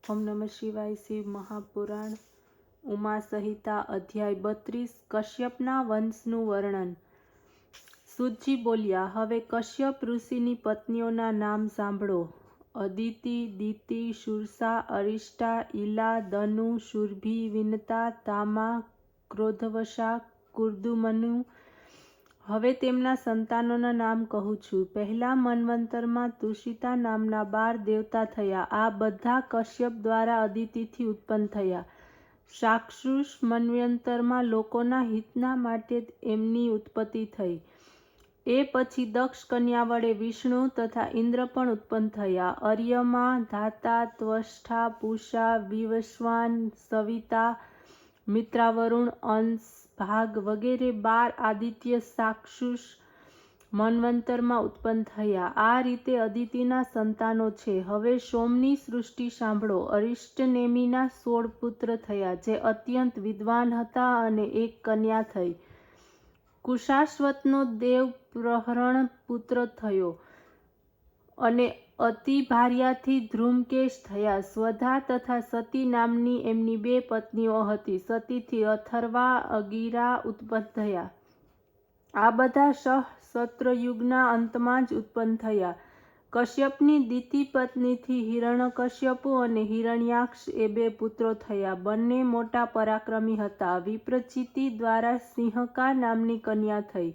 ઓમ નમઃ શિવાય. શિવ મહાપુરાણ ઉમા સંહિતા અધ્યાય 32 કશ્યપના વંશનું વર્ણન. સૂતજી બોલ્યા, હવે કશ્યપ ઋષિની પત્નીઓના નામ સાંભળો. અદિતિ, દીતિ, શુરસા, અરિષ્ટા, ઈલા, દનુ, શુરભી, વિનતા, તામા, ક્રોધવશા, કુર્દુમનુ. હવે તેમના સંતાનોના નામ કહું છું. પહેલા મન્વંતરમાં તુષિતા નામના 12 દેવતા થયા. આ બધા કશ્યપ દ્વારા અદિતિથી ઉત્પન્ન થયા. શાક્ષુષ મન્વંતરમાં લોકોના હિતના માટે એમની ઉત્પત્તિ થઈ. એ પછી દક્ષ કન્યા વડે વિષ્ણુ તથા ઇન્દ્ર પણ ઉત્પન્ન થયા. અર્યમા, ધાતા, ત્વષ્ટા, પૂષા, વિવસ્વાન, સવિતા, મિત્રાવરુણ, અંશ, ભાગ વગેરે 12 આદિત્ય શાક્ષુષ મન્વંતરમાં ઉત્પન્ન થયા. આ રીતે અદિતિના સંતાનો છે. હવે સોમની સૃષ્ટિ સાંભળો. અરિષ્ટનેમિના 16 પુત્ર થયા, જે અત્યંત વિદ્વાન હતા, અને એક કન્યા થઈ. કુશાશ્વતનો દેવ પ્રહરણ પુત્ર થયો, અને અતિ ભાર્યાથી ધ્રુમકેશ થયા. સ્વધા તથા સતી નામની એમની 2 પત્નીઓ હતી. સતીથી અથર્વા, અગિરા ઉત્પન્ન થયા. આ બધા સહસ્ત્રયુગના અંતમાં જ ઉત્પન્ન થયા. કશ્યપની દિતિ પત્નીથી હિરણ્યકશ્યપુ અને હિરણ્યાક્ષ એ 2 પુત્રો થયા. બંને મોટા પરાક્રમી હતા. વિપ્રચિતિ દ્વારા સિંહકા નામની કન્યા થઈ.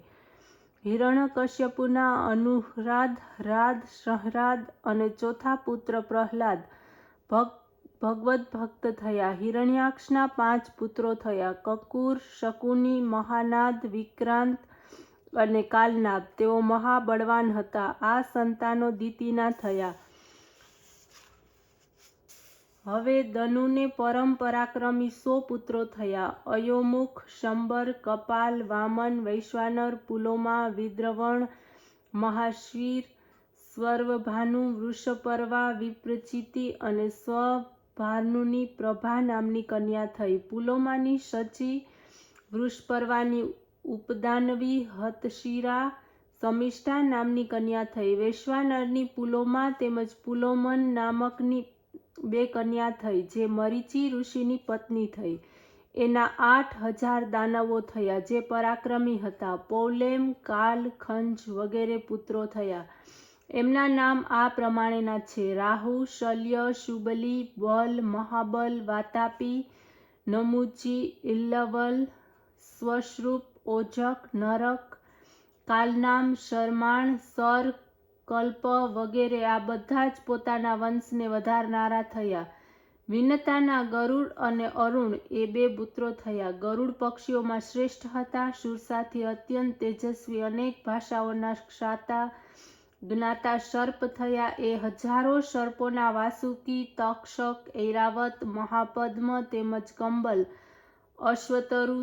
હિરણ્યકશ્યપુના અનુરાધ, રાધ, સંહરાદ અને ચોથા પુત્ર પ્રહલાદ ભગવદ ભક્ત થયા. હિરણ્યાક્ષના 5 પુત્રો થયા. કકુર, શકુની, મહાનાદ, વિક્રાંત અને કાલનાગ. તેઓ મહાબળવાન હતા. આ સંતાનો દિતિના થયા. હવે દનુને પરમ પરાક્રમી 100 પુત્રો થયા. અયોમુખ, શંબર, કપાલ, વામન, વૈશ્વાનર, પુલોમા, વિદ્રવણ, મહાશીર, સ્વર્વભાનુ, વૃષપર્વા, વિપ્રચિતિ અને સ્વભાનુની પ્રભા નામની કન્યા થઈ. પુલોમાની શચી, વૃષપર્વાની ઉપદાનવી, હતશિરા, સમિષ્ઠા નામની કન્યા થઈ. વૈશ્વાનરની પુલોમા તેમજ પુલોમન નામકની 2 કન્યા થઈ, જે મરીચી ઋષિની પત્ની થઈ. એના 8000 દાનવો થયા, જે પરાક્રમી હતા. પૌલેમ, કાલ, ખંજ વગેરે પુત્રો થયા. એમના નામ આ પ્રમાણેના છે: રાહુ, શલ્ય, શુબલી, બલ, મહાબલ, વાતાપી, નમુચી, ઇલ્લવલ, સ્વશ્રુપ, ઓજક, નરક, કાલનામ, શર્માણ, સર, કલ્પ વગેરે. આ બધા જ પોતાના વંશને વધારનારા થયા. વિનતાના ગરુડ અને અરુણ એ 2 પુત્રો થયા. ગરુડ પક્ષીઓમાં શ્રેષ્ઠ હતા. શુરસાથી અત્યંત તેજસ્વી અનેક ભાષાઓના જ્ઞાતા સર્પ થયા. એ હજારો સર્પોના વાસુકી, તક્ષક, ઐરાવત, મહાપદ્મ તેમજ કંબલ, અશ્વતરુ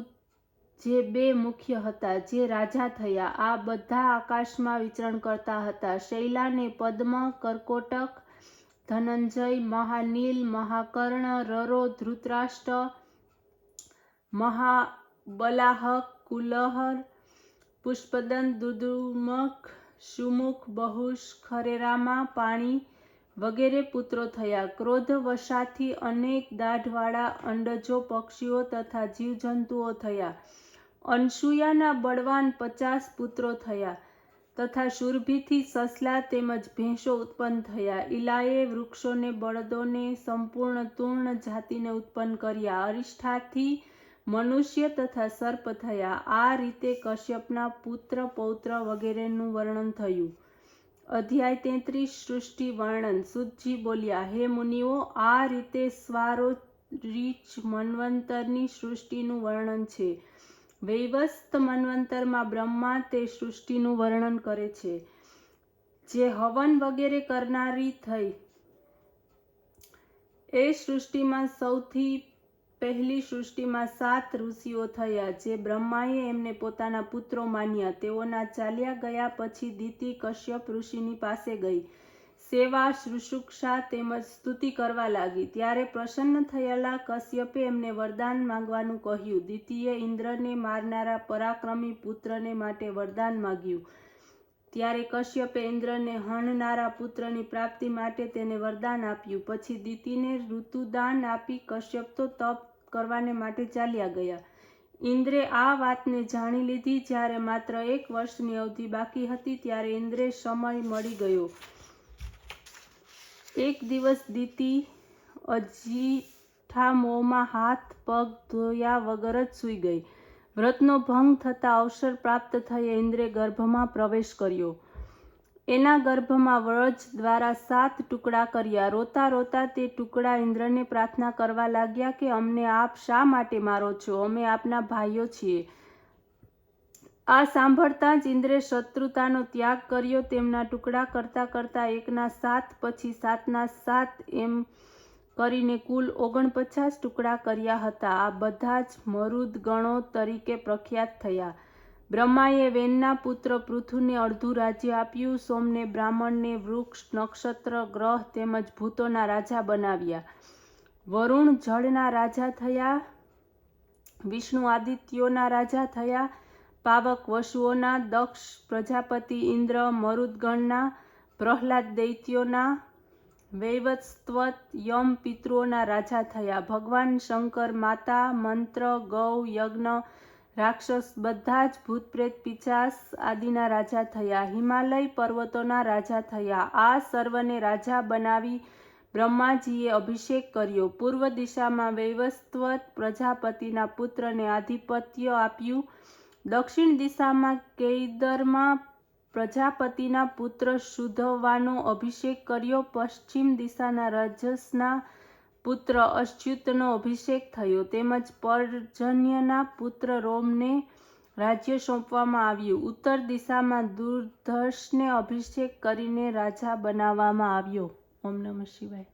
જે 2 મુખ્ય હતા, જે રાજા થયા. આ બધા આકાશમાં વિચરણ કરતા હતા. શૈલાને પદ્મ, કરકોટક, ધનંજય, મહાનીલ, મહાકર્ણ, રરો, ધૃતરાષ્ટ્ર, મહાબલાહક, કુલહર, પુષ્પદંત, દુદુમક, સુમુખ, બહુશ, ખરેરામા, પાણી વગેરે પુત્રો થયા. ક્રોધવશાથી અનેક દાઢવાળા અંડજો પક્ષીઓ તથા જીવજંતુઓ થયા. અનસૂયાના બળવાન 50 પુત્રો થયા, તથા શુરભીથી સસલા તેમજ ભેંસો ઉત્પન્ન થયા. ઈલાએ વૃક્ષોને, બળદોને, સંપૂર્ણ તૂર્ણ જાતિને ઉત્પન્ન કર્યા. અરિષ્ઠાથી મનુષ્ય તથા સર્પ થયા. આ રીતે કશ્યપના પુત્ર પૌત્ર વગેરેનું વર્ણન થયું. અધ્યાય 33 સૃષ્ટિ વર્ણન. સૂતજી બોલ્યા, હે મુનિઓ, આ રીતે સ્વારોચિ મન્વંતરની સૃષ્ટિનું વર્ણન છે. વૈવસ્વત મન્વંતરમાં બ્રહ્મા તે સૃષ્ટિનું વર્ણન કરે છે, જે હવન વગેરે કરનારી થઈ. એ સૃષ્ટિમાં સૌથી પહેલી સૃષ્ટિમાં 7 ઋષિઓ થયા, જે બ્રહ્માએ એમને પોતાના પુત્રો માન્યા. તેઓના ચાલ્યા ગયા પછી દિતિ કશ્યપ ઋષિની પાસે ગઈ. સેવા, શુશ્રૂષા તેમજ સ્તુતિ કરવા લાગી. ત્યારે પ્રસન્ન થયેલા કશ્યપે એમને વરદાન માંગવાનું કહ્યું. દિતિએ ઇન્દ્રને મારનારા પરાક્રમી પુત્રને માટે વરદાન માંગ્યું. ત્યારે કશ્યપે ઇન્દ્રને હણનારા પુત્રની પ્રાપ્તિ માટે તેને વરદાન આપ્યું. પછી દિતિને ઋતુદાન આપી કશ્યપ તો તપ કરવાને માટે ચાલ્યા ગયા. ઇન્દ્રે આ વાતને જાણી લીધી. જ્યારે માત્ર 1 વર્ષની અવધિ બાકી હતી ત્યારે ઇન્દ્રે સમય મળી ગયો. એક દિવસ દિતિ અજીઠા મોહમાં હાથ પગ ધોયા વગર જ સૂઈ ગઈ. વ્રતનો ભંગ થતાં અવસર પ્રાપ્ત થયે ઇન્દ્રે ગર્ભમાં પ્રવેશ કર્યો. એના ગર્ભમાં વ્રજ દ્વારા 7 ટુકડા કર્યા. રોતા રોતા તે ટુકડા ઇન્દ્રને પ્રાર્થના કરવા લાગ્યા કે અમને આપ શા માટે મારો છો? અમે આપના ભાઈઓ છીએ. આ સાંભળતા જ ઇન્દ્રે શત્રુતાનો ત્યાગ કર્યો. તેમના ટુકડા કરતાં કરતાં 1ના 7 પછી 7ના 7 એમ કરીને કુલ 49 ટુકડા કર્યા હતા. આ બધા જ મરુદ ગણો તરીકે પ્રખ્યાત થયા. બ્રહ્માએ વેનના પુત્ર પૃથુને અડધું રાજ્ય આપ્યું. સોમને બ્રાહ્મણને વૃક્ષ, નક્ષત્ર, ગ્રહ તેમજ ભૂતોના રાજા બનાવ્યા. વરુણ જળના રાજા થયા. વિષ્ણુ આદિત્યોના રાજા થયા. પાવક વસુઓના, દક્ષ પ્રજાપતિ ઇન્દ્ર મરુદગણના, પ્રહલાદ દૈત્યોના, વૈવસ્વત યમ પિતૃઓના રાજા થયા. ભગવાન શંકર માતા, મંત્ર, ગૌ, યજ્ઞ, રાક્ષસ બધા જ ભૂત પ્રેત પિશાચ આદિના રાજા થયા. હિમાલય પર્વતોના રાજા થયા. આ સર્વને રાજા બનાવી બ્રહ્માજીએ અભિષેક કર્યો. પૂર્વ દિશામાં વૈવસ્વત પ્રજાપતિના પુત્રને આધિપત્ય આપ્યું. દક્ષિણ દિશામાં કૈદરમાં પ્રજાપતિના પુત્ર શુદ્ધવાનો અભિષેક કર્યો. પશ્ચિમ દિશાના રાજસના પુત્ર અચ્યુતનો અભિષેક થયો. તેમજ પર્જન્યના પુત્ર રોમને રાજ્ય સોંપવામાં આવ્યું. ઉત્તર દિશામાં દુર્ધર્ષને અભિષેક કરીને રાજા બનાવવામાં આવ્યો. ઓમ નમઃ શિવાય.